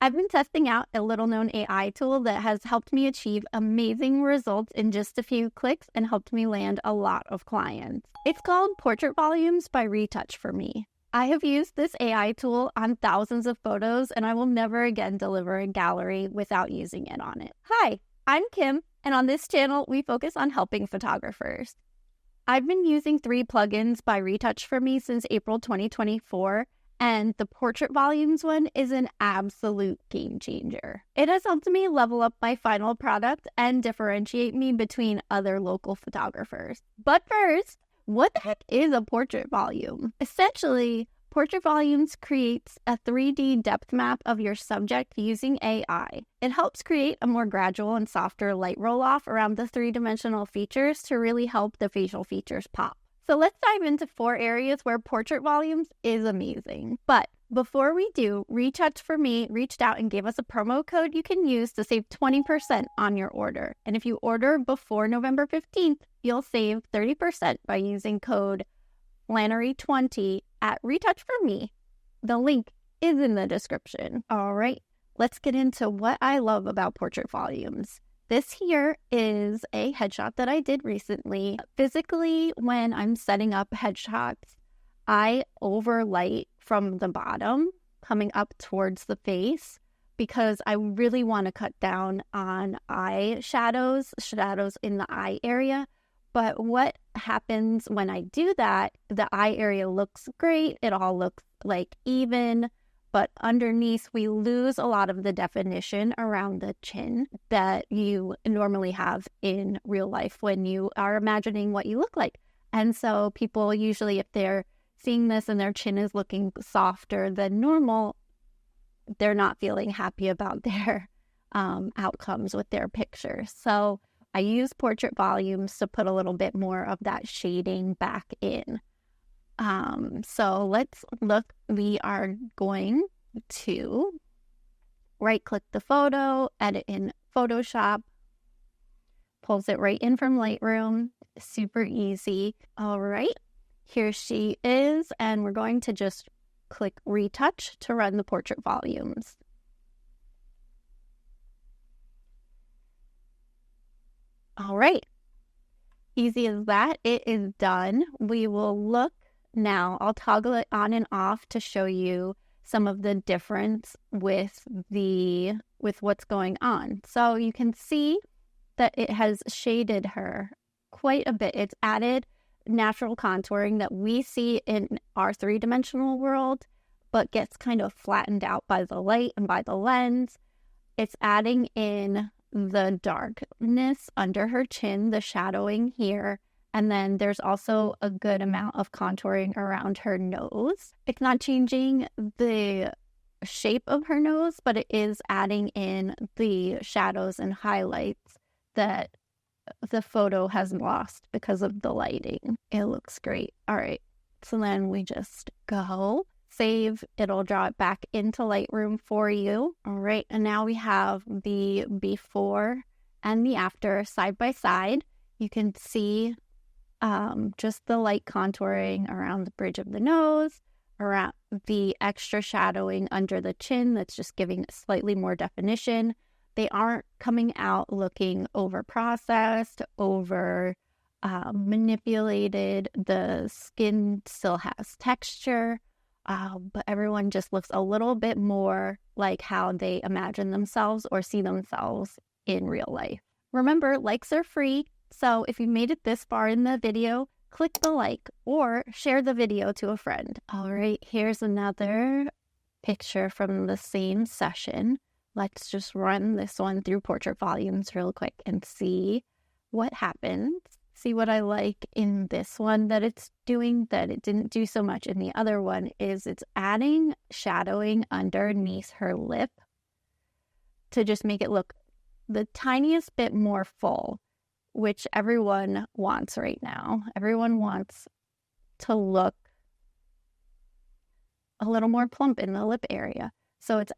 I've been testing out a little-known AI tool that has helped me achieve amazing results in just a few clicks and helped me land a lot of clients. It's called Portrait Volumes by Retouch for Me. I have used this AI tool on thousands of photos, and I will never again deliver a gallery without using it on it. Hi, I'm Kim, and on this channel, we focus on helping photographers. I've been using 3 plugins by Retouch for Me since April 2024, and the Portrait Volumes one is an absolute game changer. It has helped me level up my final product and differentiate me between other local photographers. But first, what the heck is a portrait volume? Essentially, Portrait Volumes creates a 3D depth map of your subject using AI. It helps create a more gradual and softer light roll-off around the 3-dimensional features to really help the facial features pop. So let's dive into 4 areas where Portrait Volumes is amazing. But before we do, Retouch for Me reached out and gave us a promo code you can use to save 20% on your order. And if you order before November 15th, you'll save 30% by using code Flannery20 at Retouch for Me. The link is in the description. All right, let's get into what I love about Portrait Volumes. This here is a headshot that I did recently. Physically, when I'm setting up headshots, I overlight from the bottom coming up towards the face because I really want to cut down on eye shadows in the eye area. But what happens when I do that, the eye area looks great. It all looks like even. But underneath, we lose a lot of the definition around the chin that you normally have in real life when you are imagining what you look like. And so people usually, if they're seeing this and their chin is looking softer than normal, they're not feeling happy about their outcomes with their pictures. So I use Portrait Volumes to put a little bit more of that shading back in. So let's look. We are going to right-click the photo, edit in Photoshop, pulls it right in from Lightroom. Super easy. All right, here she is, and we're going to just click Retouch to run the Portrait Volumes. All right, easy as that. It is done. We will look now. I'll toggle it on and off to show you some of the difference with what's going on. So you can see that it has shaded her quite a bit. It's added natural contouring that we see in our 3-dimensional world, but gets kind of flattened out by the light and by the lens. It's adding in the darkness under her chin, the shadowing here. And then there's also a good amount of contouring around her nose. It's not changing the shape of her nose, but it is adding in the shadows and highlights that the photo has lost because of the lighting. It looks great. All right, so then we just go, save, it'll draw it back into Lightroom for you. All right, and now we have the before and the after side by side. You can see just the light contouring around the bridge of the nose, around the extra shadowing under the chin that's just giving slightly more definition. They aren't coming out looking over-processed, manipulated. The skin still has texture, but everyone just looks a little bit more like how they imagine themselves or see themselves in real life. Remember, likes are free. So if you made it this far in the video, click the like or share the video to a friend. All right, here's another picture from the same session. Let's just run this one through Portrait Volumes real quick and see what happens. See what I like in this one that it's doing that it didn't do so much in the other one is it's adding shadowing underneath her lip to just make it look the tiniest bit more full, which everyone wants right now. Everyone wants to look a little more plump in the lip area. So it's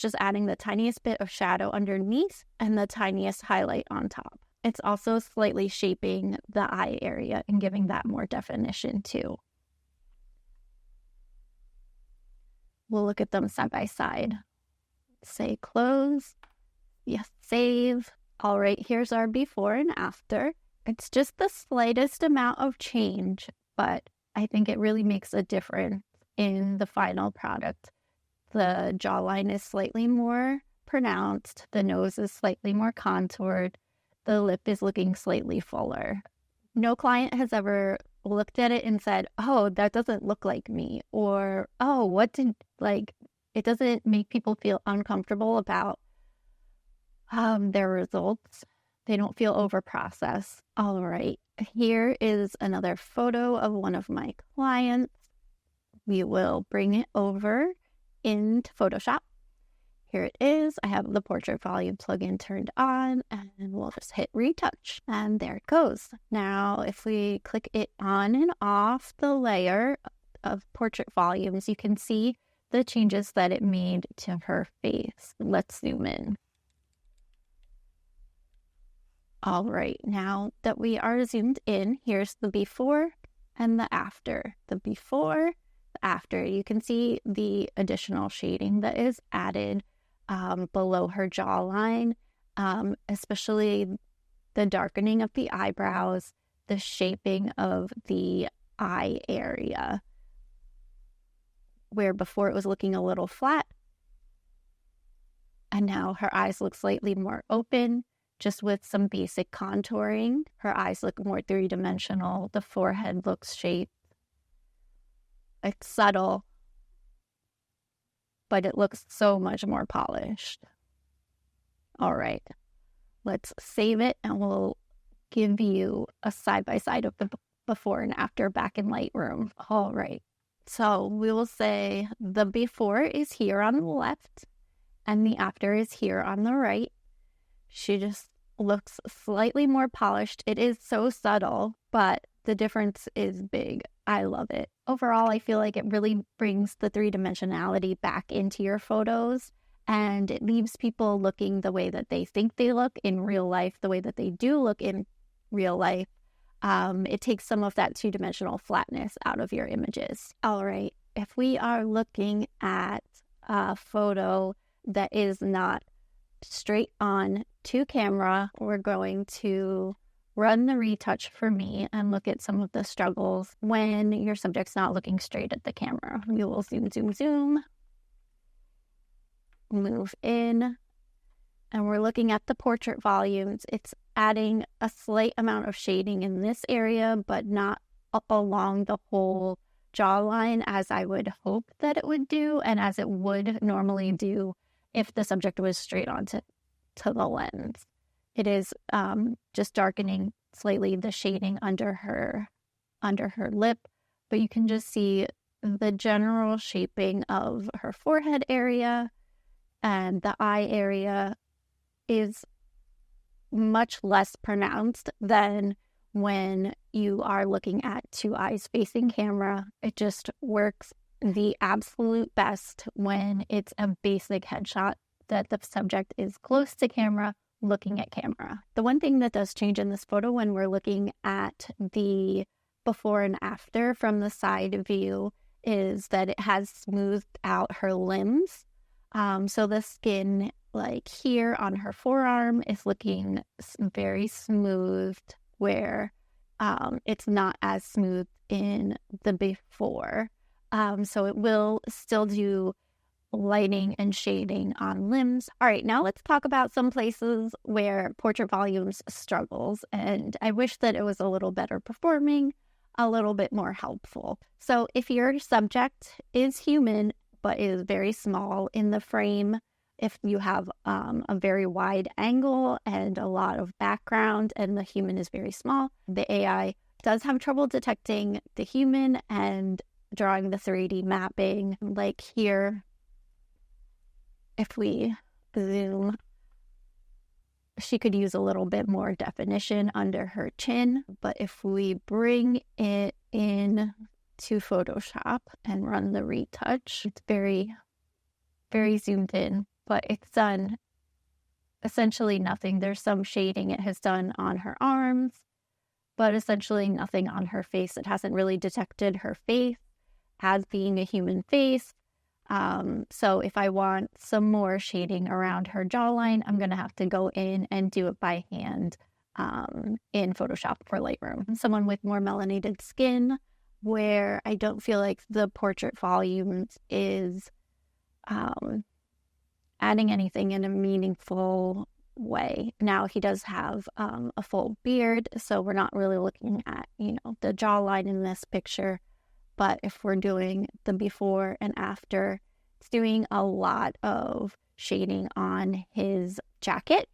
just adding the tiniest bit of shadow underneath and the tiniest highlight on top. It's also slightly shaping the eye area and giving that more definition too. We'll look at them side by side. say close. Yes, save. All right, here's our before and after. It's just the slightest amount of change, but I think it really makes a difference in the final product. The jawline is slightly more pronounced. The nose is slightly more contoured. The lip is looking slightly fuller. No client has ever looked at it and said, oh, that doesn't look like me. Or, oh, it doesn't make people feel uncomfortable about their results. They don't feel overprocessed. All right, here is another photo of one of my clients. We will bring it over into Photoshop. Here it is. I have the portrait volume plugin turned on, and we'll just hit retouch, and there it goes. Now, if we click it on and off the layer of portrait volumes, you can see the changes that it made to her face. Let's zoom in. All right, now that we are zoomed in, here's the before and the after. The before, the after. You can see the additional shading that is added below her jawline, especially the darkening of the eyebrows, the shaping of the eye area, where before it was looking a little flat, and now her eyes look slightly more open, just with some basic contouring. Her eyes look more three-dimensional. The forehead looks shaped. It's subtle, but it looks so much more polished. All right, let's save it, and we'll give you a side-by-side of the before and after back in Lightroom. All right, so we will say the before is here on the left, and the after is here on the right. She just looks slightly more polished. It is so subtle, but the difference is big. I love it. Overall, I feel like it really brings the three-dimensionality back into your photos, and it leaves people looking the way that they think they look in real life, the way that they do look in real life. It takes some of that two-dimensional flatness out of your images. All right, if we are looking at a photo that is not straight on to camera, we're going to run the retouch for me and look at some of the struggles when your subject's not looking straight at the camera. We will zoom, zoom, zoom, move in, and we're looking at the portrait volumes. It's adding a slight amount of shading in this area, but not along the whole jawline as I would hope that it would do, and as it would normally do if the subject was straight onto the lens. It is just darkening slightly the shading under her lip, but you can just see the general shaping of her forehead area, and the eye area is much less pronounced than when you are looking at two eyes facing camera. It just works the absolute best when it's a basic headshot that the subject is close to camera, looking at camera. The one thing that does change in this photo when we're looking at the before and after from the side view is that it has smoothed out her limbs. So the skin, like here on her forearm, is looking very smoothed, where it's not as smooth in the before. So it will still do lighting and shading on limbs. All right, now let's talk about some places where portrait volumes struggles, and I wish that it was a little better performing, a little bit more helpful. So if your subject is human but is very small in the frame, if you have a very wide angle and a lot of background and the human is very small, the AI does have trouble detecting the human and drawing the 3D mapping. Like here, if we zoom, she could use a little bit more definition under her chin. But if we bring it in to Photoshop and run the retouch, it's very, very zoomed in, but it's done essentially nothing. There's some shading it has done on her arms, but essentially nothing on her face. It hasn't really detected her face as being a human face. So if I want some more shading around her jawline, I'm going to have to go in and do it by hand in Photoshop or Lightroom. Someone with more melanated skin, where I don't feel like the Portrait Volumes is adding anything in a meaningful way. Now he does have a full beard, so we're not really looking at, the jawline in this picture. But if we're doing the before and after, it's doing a lot of shading on his jacket,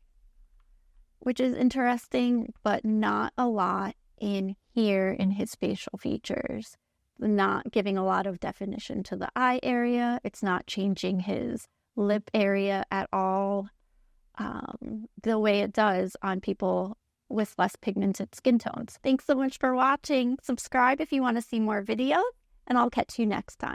which is interesting, but not a lot in here in his facial features. Not giving a lot of definition to the eye area. It's not changing his lip area at all, the way it does on people with less pigmented skin tones. Thanks so much for watching. Subscribe if you want to see more videos, and I'll catch you next time.